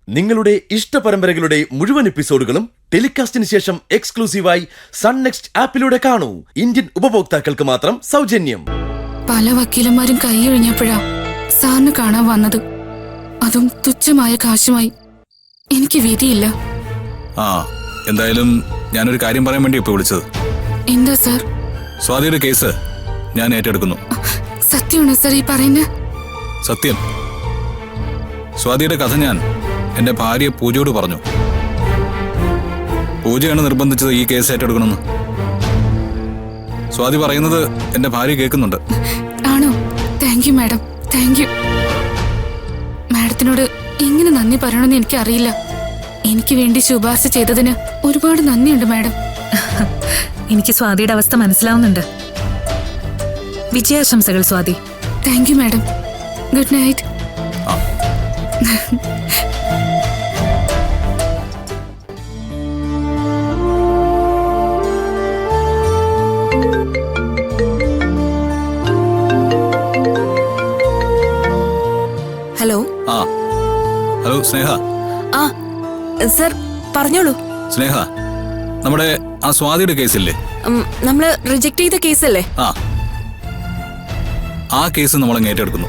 നിങ്ങളുടെ ഇഷ്ട പരമ്പരകളുടെ മുഴുവൻ എപ്പിസോഡുകളും ടെലികാസ്റ്റിന് ശേഷം എക്സ്ക്ലൂസീവായി സൺ നെക്സ്റ്റ് ആപ്പിലൂടെ കാണൂ. ഇന്ത്യൻ ഉപഭോക്താക്കൾക്ക് മാത്രം സൗജന്യം. പല വക്കീലന്മാരും കൈയൊഴിഞ്ഞപ്പോഴാ സാറിന് കാണാൻ വന്നത്. അതും തുച്ഛമായ കാശുമായി. എനിക്ക് വിധിയില്ല. എന്തായാലും ഞാനൊരു കാര്യം പറയാൻ വേണ്ടി ഇപ്പൊ വിളിച്ചത്. എന്താ സാർ? സ്വാതിയുടെ കേസ് ഞാൻ ഏറ്റെടുക്കുന്നു. സത്യമാണോ സാർ ഈ പറയുന്നത്? സത്യം. സ്വാതിയുടെ കഥ ഞാൻ എന്റെ ഭാര്യ പൂജയോട് പറഞ്ഞു. പൂജയാണ് നിർബന്ധിച്ചത് ഈ കേസ് ഏറ്റെടുക്കണമെന്ന്. സ്വാതി പറയുന്നത് എന്റെ ഭാര്യ കേൾക്കുന്നുണ്ട്. ആണോ? Thank you madam, thank you. മാഡത്തിനോട് എങ്ങനെ നന്ദി പറയണമെന്ന് എനിക്കറിയില്ല. എനിക്ക് വേണ്ടി ശുപാർശ ചെയ്തതിന് ഒരുപാട് നന്ദിയുണ്ട് മാഡം. എനിക്ക് സ്വാതിയുടെ അവസ്ഥ മനസ്സിലാവുന്നുണ്ട്. വിജയാശംസകൾ Swathi. Thank you madam. Good night. Hello. Hello Sneha. Sir പറഞ്ഞോളൂ. സ്നേഹ, നമ്മുടെ ആ സ്വാതിയുടെ കേസില്ലേ, നമ്മള് റിജക്ട് ചെയ്ത കേസല്ലേ? ആ കേസ് നമ്മളങ്ങ് ഏറ്റെടുക്കുന്നു.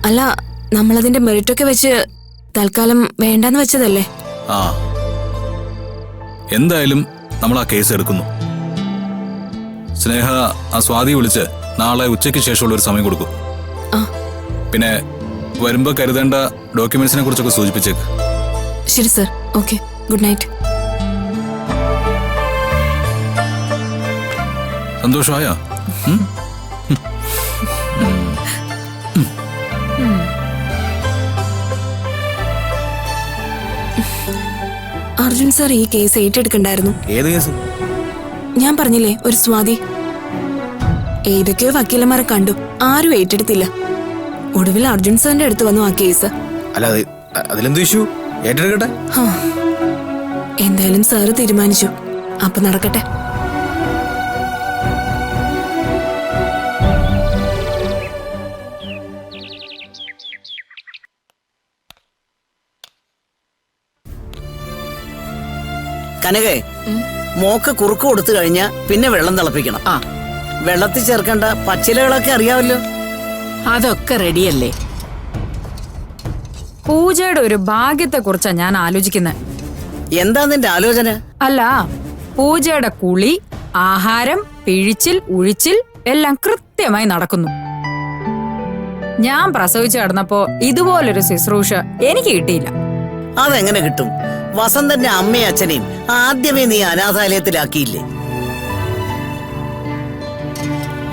അല്ല, നമ്മളതിന്റെ മെറിറ്റ് ഒക്കെ വെച്ച് തൽക്കാലം വേണ്ടെന്ന് വെച്ചതല്ലേ? എന്തായാലും നമ്മൾ ആ കേസ് എടുക്കുന്നു. സ്നേഹ, ആ സ്വാതി വിളിച്ച് നാളെ ഉച്ചയ്ക്ക് ശേഷമുള്ള ഒരു സമയം കൊടുക്കും. പിന്നെ വരുമ്പോ കരുതേണ്ട ഡോക്യുമെന്റ്സിനെ കുറിച്ചൊക്കെ സൂചിപ്പിച്ചേക്ക്. ശരി സർ. Okay, good night. സന്തോഷമായോ? അർജുൻ സാർ ഈ കേസ് ഏറ്റെടുക്കണ്ടായിരുന്നു. ഏത് കേസ്? ഞാൻ പറഞ്ഞില്ലേ, ഒരു സ്വാതി. ഏതൊക്കെയോ വക്കീലന്മാരെ കണ്ടു, ആരും ഏറ്റെടുത്തില്ല. ഒടുവിൽ അർജുൻ സാറിന്റെ അടുത്ത് വന്നു ആ കേസ്. അതിലെന്ത് ഇഷ്യൂ? ഏറ്റെടുക്കട്ടെ. എന്തായാലും സാറ് തീരുമാനിച്ചു, അപ്പൊ നടക്കട്ടെ. കനകേ, മോക്ക് കുറുക്ക് കൊടുത്തു കഴിഞ്ഞാ പിന്നെ വെള്ളം തിളപ്പിക്കണം. വെള്ളത്തിൽ ചേർക്കേണ്ട പച്ചിലകളൊക്കെ അറിയാമല്ലോ. അതൊക്കെ റെഡിയല്ലേ? പൂജയുടെ ഒരു ഭാഗ്യത്തെ കുറിച്ചാ ഞാൻ ആലോചിക്കുന്നത്. എന്താ നിന്റെ ആലോചന? അല്ല, പൂജയുടെ കുളി, ആഹാരം, പിഴിച്ചിൽ, ഉഴിച്ചിൽ എല്ലാം കൃത്യമായി നടക്കുന്നു. ഞാൻ പ്രസവിച്ചു കിടന്നപ്പോ ഇതുപോലൊരു ശുശ്രൂഷ എനിക്ക് കിട്ടിയില്ല. അതെങ്ങനെ കിട്ടും? വസന്തന്റെ അമ്മയും അച്ഛനെയും ആദ്യമേ നീ അനാഥാലയത്തിലാക്കിയില്ലേ?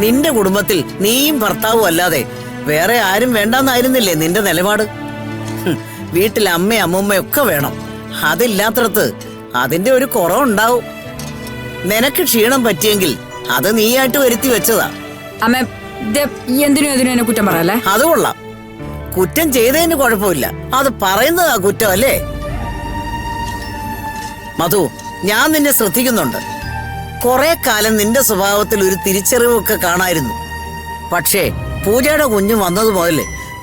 നിന്റെ കുടുംബത്തിൽ നീയും ഭർത്താവും അല്ലാതെ വേറെ ആരും വേണ്ടെന്നായിരുന്നില്ലേ നിന്റെ നിലപാട്? വീട്ടിൽ അമ്മയും അമ്മൂമ്മയൊക്കെ വേണം. അതില്ലാത്തടത്ത് അതിന്റെ ഒരു കുറവുണ്ടാവും. നിനക്ക് ക്ഷീണം പറ്റിയെങ്കിൽ അത് നീയായിട്ട് വരുത്തി വെച്ചതാ. അമ്മ, എന്തിനും എന്നെ കുറ്റം പറയല്ലേ? അത് കൊള്ളാം. കുറ്റം ചെയ്തതിന് കുഴപ്പമില്ല, അത് പറയുന്നതാ കുറ്റം അല്ലേ? മധു, ഞാൻ നിന്നെ ശ്രദ്ധിക്കുന്നുണ്ട്. കുറെ കാലം നിന്റെ സ്വഭാവത്തിൽ ഒരു തിരിച്ചറിവൊക്കെ കാണായിരുന്നു. പക്ഷേ പൂജയുടെ കുഞ്ഞു വന്നത് മുതൽ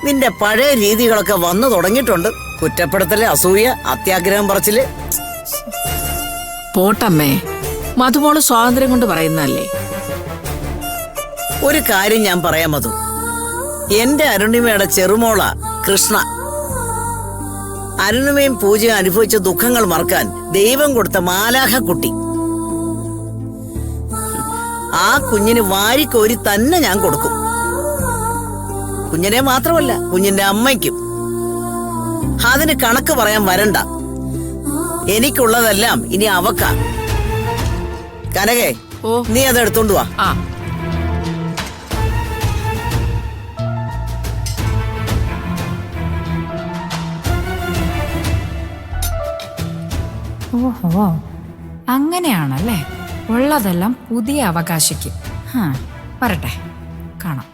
നിന്റെ പഴയ രീതികളൊക്കെ വന്നു തുടങ്ങിയിട്ടുണ്ട്. കുറ്റപ്പെടുത്തല്, അസൂയ, അത്യാഗ്രഹം പറച്ചില്. പോട്ടമ്മേ, മധുമോള് സ്വാതന്ത്ര്യം കൊണ്ട് പറയുന്നല്ലേ. ഒരു കാര്യം ഞാൻ പറയാം മധു, എന്റെ അരുണിമയുടെ ചെറുമോള കൃഷ്ണ. അരുണിമയും പൂജയും അനുഭവിച്ച ദുഃഖങ്ങൾ മറക്കാൻ ദൈവം കൊടുത്ത മാലാഖ കുട്ടി. ആ കുഞ്ഞിന് വാരിക്കോരി തന്നെ ഞാൻ കൊടുക്കും. കുഞ്ഞിനെ മാത്രമല്ല, കുഞ്ഞിന്റെ അമ്മയ്ക്കും. അതിന് കണക്ക് പറയാൻ വരണ്ട. എനിക്കുള്ളതെല്ലാം ഇനി അവക്കാ. കനകേ, നീ അത് എടുത്തോണ്ട് വാ. ഓഹോ, അങ്ങനെയാണല്ലേ. ഉള്ളതെല്ലാം പുതിയ അവകാശിക്ക്. വരട്ടെ, കാണാം.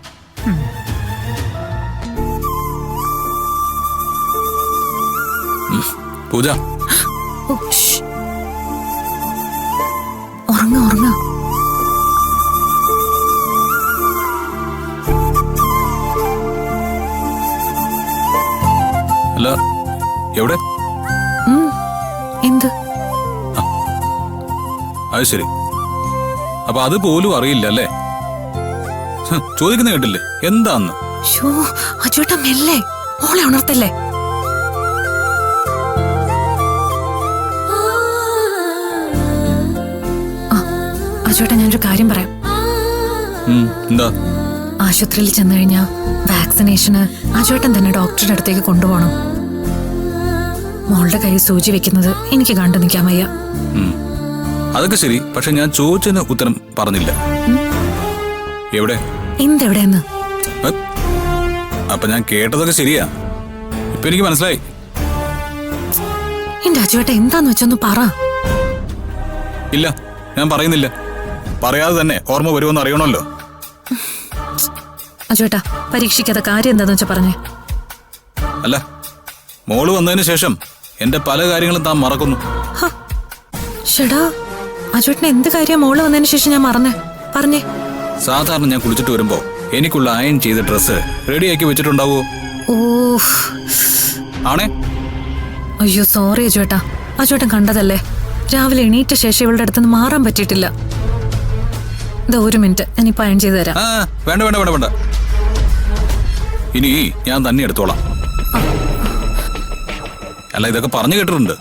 പൂജ, ഉറങ്ങ ഉറങ്ങ. അല്ല, എവിടെ? എന്ത്? അത് ശരി. അപ്പൊ അത് പോലും അറിയില്ല അല്ലേ? ചോദിക്കുന്ന കേട്ടില്ലേ എന്താന്ന്? ഷോ അജുവേട്ടാ മെല്ലെ, മോളെ ഉണർത്തല്ലേ. അജുവേട്ടാ ഞാനൊരു കാര്യം പറയാം. എന്താ? ആശുപത്രിയിൽ ചെന്നു കഴിഞ്ഞാ വാക്സിനേഷന് അജുവേട്ടൻ തന്നെ ഡോക്ടറുടെ അടുത്തേക്ക് കൊണ്ടുപോകണം. മോളുടെ കൈ സൂചി വെക്കുന്നത് എനിക്ക് കണ്ടു നിൽക്കാൻ വയ്യ. അതൊക്കെ ശരി, പക്ഷെ ഞാൻ ചോദിച്ചതിന് ഉത്തരം പറഞ്ഞില്ല. എവിടെ? എന്തെവിടെയെന്ന്? അപ്പൊ ഞാൻ കേട്ടതൊക്കെ ശരിയാ. ഇപ്പൊ എനിക്ക് മനസ്സിലായി. എന്റെ അജുവേട്ട എന്താന്ന് വെച്ചൊന്ന് പറ. ഇല്ല, ഞാൻ പറയുന്നില്ല. പറയാതെ തന്നെ ഓർമ്മ വരുമെന്ന് അറിയണമല്ലോ. അജുവേട്ടാ പരീക്ഷിക്കാത്ത കാര്യം എന്താന്ന് വെച്ചാ പറഞ്ഞേ. അല്ല, മോള് വന്നതിന് ശേഷം എന്റെ പല കാര്യങ്ങളും താൻ മറക്കുന്നു. ഷെടാ അജുവേട്ടന് എന്ത് കാര്യം മോള് വന്നതിന് ശേഷം ഞാൻ പറഞ്ഞേ. സാധാരണ ഞാൻ കുളിച്ചിട്ട് വരുമ്പോ എനിക്കുള്ള അയൺ ചെയ്ത ഡ്രസ്സ് റെഡിയാക്കി വെച്ചിട്ടുണ്ടാവോ? ഓഹ് ആണേ? അയ്യോ സോറി അജുവേട്ടാ, അജുവേട്ടൻ കണ്ടതല്ലേ. രാവിലെ എണീറ്റ ശേഷം ഇവളുടെ അടുത്തുനിന്ന് മാറാൻ പറ്റിയിട്ടില്ല. ഇതാ ഒരു മിനിറ്റ്, ഞാനിപ്പോ അയൺ ചെയ്ത് തരാം. വേണ്ട വേണ്ട വേണ്ട വേണ്ട, ഇനി ഞാൻ തന്നെ എടുത്തോളാം. അല്ല, ഇതൊക്കെ പറഞ്ഞു കേട്ടിട്ടുണ്ട്.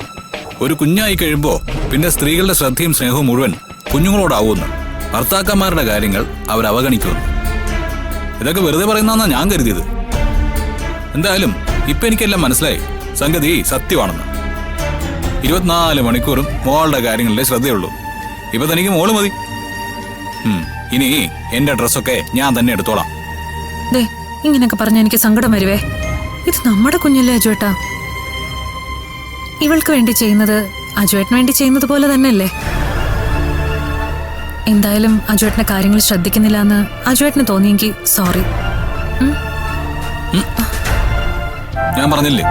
ഒരു കുഞ്ഞായി കഴിയുമ്പോ പിന്നെ സ്ത്രീകളുടെ ശ്രദ്ധയും സ്നേഹവും മുഴുവൻ കുഞ്ഞുങ്ങളോടാവുമെന്ന്. ഭർത്താക്കന്മാരുടെ കാര്യങ്ങൾ അവർ അവഗണിക്കുന്നു. ഇതൊക്കെ വെറുതെ പറയുന്നതാ ഞാൻ കരുതിയത്. എന്തായാലും ഇപ്പൊ എനിക്കെല്ലാം മനസ്സിലായി. സംഗതി സത്യമാണെന്ന്. 24 മണിക്കൂറും മോളുടെ കാര്യങ്ങളിലെ ശ്രദ്ധയുള്ളൂ. ഇപ്പൊ തനിക്ക് മോള് മതി. ഇനി എന്റെ ഡ്രസ്സൊക്കെ ഞാൻ തന്നെ എടുത്തോളാം. ദേ ഇങ്ങനെയൊക്കെ പറഞ്ഞ എനിക്ക് സങ്കടം വരുവേ. ഇത് നമ്മുടെ കുഞ്ഞല്ലേ അജുവേട്ടാ. ഇവൾക്ക് വേണ്ടി ചെയ്യുന്നത് അജുവേട്ടന് വേണ്ടി ചെയ്യുന്നത് പോലെ തന്നെയല്ലേ. എന്തായാലും അജുവേട്ടന്റെ കാര്യങ്ങൾ ശ്രദ്ധിക്കുന്നില്ല എന്ന് അജുവേട്ടന് തോന്നിയെങ്കിൽ സോറി. ഞാൻ പറഞ്ഞില്ലേ,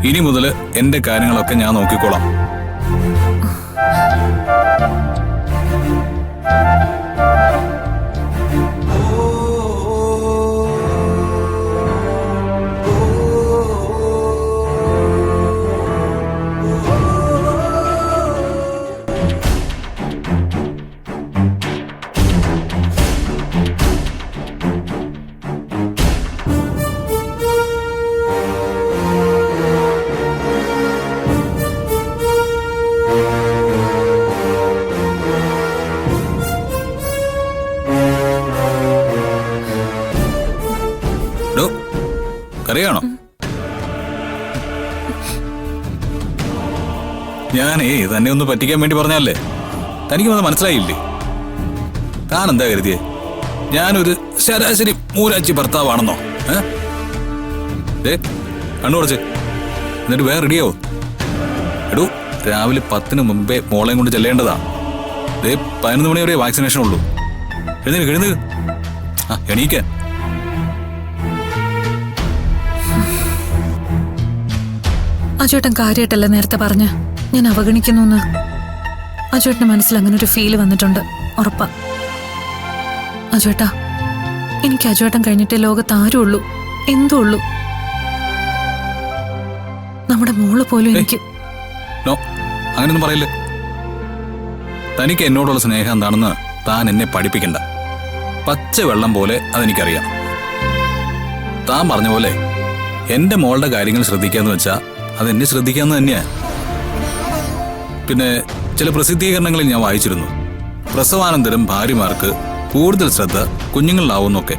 ഇനി മുതൽ എന്റെ കാര്യങ്ങളൊക്കെ ഞാൻ നോക്കിക്കോളാം. കറിയാണോ? ഞാനേ തന്നെ ഒന്ന് പറ്റിക്കാൻ വേണ്ടി പറഞ്ഞല്ലേ. തനിക്കും അത് മനസ്സിലായില്ലേ? താൻ എന്താ കരുതിയേ ഞാനൊരു ശരാശരി മൂരാച്ചി ഭർത്താവാണെന്നോ? കണ്ണുറച്ച് എന്നിട്ട് വേറെ റെഡിയാവോ? എടൂ, രാവിലെ 10 മുമ്പേ മോളെയും കൊണ്ട് ചെല്ലേണ്ടതാ. 11 മണി വരെ വാക്സിനേഷൻ ഉള്ളൂ. എഴുന്നേക്ക്. എണീക്കാൻ. അജുവേട്ടൻ കാര്യമായിട്ടല്ലേ നേരത്തെ പറഞ്ഞ ഞാൻ അവഗണിക്കുന്നു. അജുവേട്ടന്റെ മനസ്സിൽ അങ്ങനെ ഒരു ഫീല് വന്നിട്ടുണ്ട്, ഉറപ്പാ. അജുവേട്ടാ, എനിക്ക് അജുവേട്ടൻ കഴിഞ്ഞിട്ടേ ലോകത്ത് ആരും ഉള്ളൂ, എന്തോ ഉള്ളൂ. നമ്മുടെ മോള് പോലും എനിക്ക്. നോ, അങ്ങനെയൊന്നും പറയില്ലേ. തനിക്ക് എന്നോടുള്ള സ്നേഹം എന്താണെന്ന് താൻ എന്നെ പഠിപ്പിക്കണ്ട. പച്ച വെള്ളം പോലെ അതെനിക്കറിയാം. താൻ പറഞ്ഞ പോലെ എന്റെ മോളുടെ കാര്യങ്ങൾ ശ്രദ്ധിക്കാന്ന് വെച്ചാ അതെന്നെ ശ്രദ്ധിക്കാന്ന് തന്നെയാ. പിന്നെ ചില പ്രസിദ്ധീകരണങ്ങളിൽ ഞാൻ വായിച്ചിരുന്നു, പ്രസവാനന്തരം ഭാര്യമാർക്ക് കൂടുതൽ ശ്രദ്ധ കുഞ്ഞുങ്ങളിലാവുന്നൊക്കെ.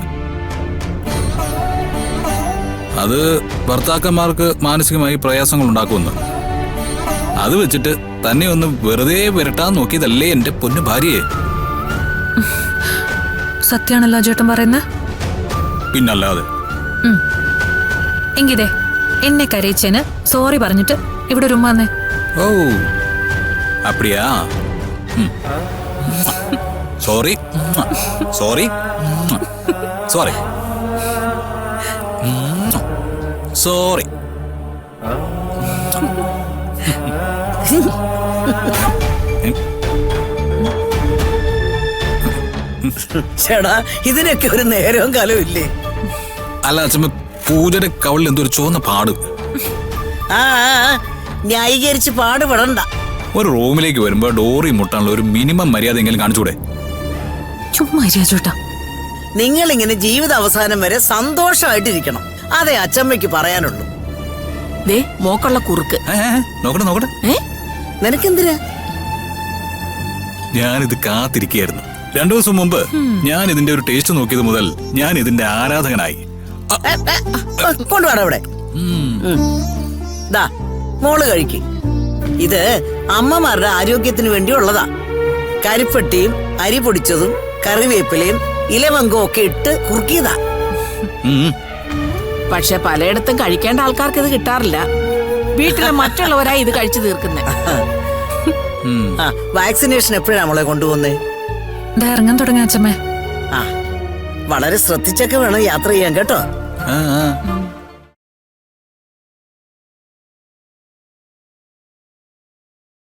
അത് ഭർത്താക്കന്മാർക്ക് മാനസികമായി പ്രയാസങ്ങൾ ഉണ്ടാക്കുമെന്ന്. അത് വെച്ചിട്ട് തന്നെ ഒന്ന് വെറുതെ വിരട്ടാൻ നോക്കിയതല്ലേ എന്റെ പൊന്നു ഭാര്യയെ. സത്യാണല്ലോ അജുവേട്ടൻ പറയുന്നത്. പിന്നല്ലാതെ. എങ്കിതേ എന്നെ കരയിച്ചേന് സോറി പറഞ്ഞിട്ട് ഇവിടെ ഒരു ഉമ്മ വന്നേ. ഓ അപ്പടിയാ. Sorry sorry sorry sorry. ചേടാ, ഇതിനൊക്കെ ഒരു നേരവും കാലവും ഇല്ലേ? അല്ല അച്ഛമ്മ, പൂജയുടെ കവളിൽ എന്തൊരു ചുവന്ന പാട്. ആ ആ, ആ, ന്യായീകരിച്ച് പാടുപെടണ്ട. ഒരു റൂമിലേക്ക് വരുമ്പോ ഡോറി മുട്ടാനുള്ള ഒരു മിനിമം മര്യാദ എങ്കിലും കാണിച്ചൂടെ? ചുമ്മാ ഇരി അജുവേട്ടാ. നിങ്ങൾ ഇങ്ങനെ ജീവിത അവസാനം വരെ സന്തോഷമായിട്ടിരിക്കണം. അതെ അച്ചമ്മയ്ക്ക് പറയാനുള്ളൂ. ദേ മോക്കുള്ള കുറുക്ക്. നോക്കട്ടെ നോക്കട്ടെ. നിനക്കെന്തിനാ? ഞാനിത് കാത്തിരിക്കുകയായിരുന്നു. 2 ദിവസം മുമ്പ് ഞാൻ ഇതിന്റെ ഒരു ടേസ്റ്റ് നോക്കിയത് മുതൽ ഞാൻ ഇതിന്റെ ആരാധകനായി. കൊണ്ടുപോടാ ഇവിടെ. ദാ മോള് കഴിക്ക്. ഇത് അമ്മമാരുടെ ആരോഗ്യത്തിന് വേണ്ടിയുള്ളതാ. കരിപ്പെട്ടിയും അരി പൊടിച്ചതും കറിവേപ്പിലയും ഇലവങ്കവും ഒക്കെ ഇട്ട് കുറുക്കിയതാ. പക്ഷെ പലയിടത്തും കഴിക്കേണ്ട ആൾക്കാർക്ക് ഇത് കിട്ടാറില്ല. വീട്ടിലെ മറ്റുള്ളവരായി ഇത് കഴിച്ചു തീർക്കുന്നേ. വാക്സിനേഷൻ എപ്പോഴാ നമ്മളെ കൊണ്ടുപോകുന്നേ? ഇറങ്ങാൻ തുടങ്ങിയ അച്ഛമ്മേ. വളരെ ശ്രദ്ധിച്ചൊക്കെ വേണം യാത്ര ചെയ്യാൻ കേട്ടോ.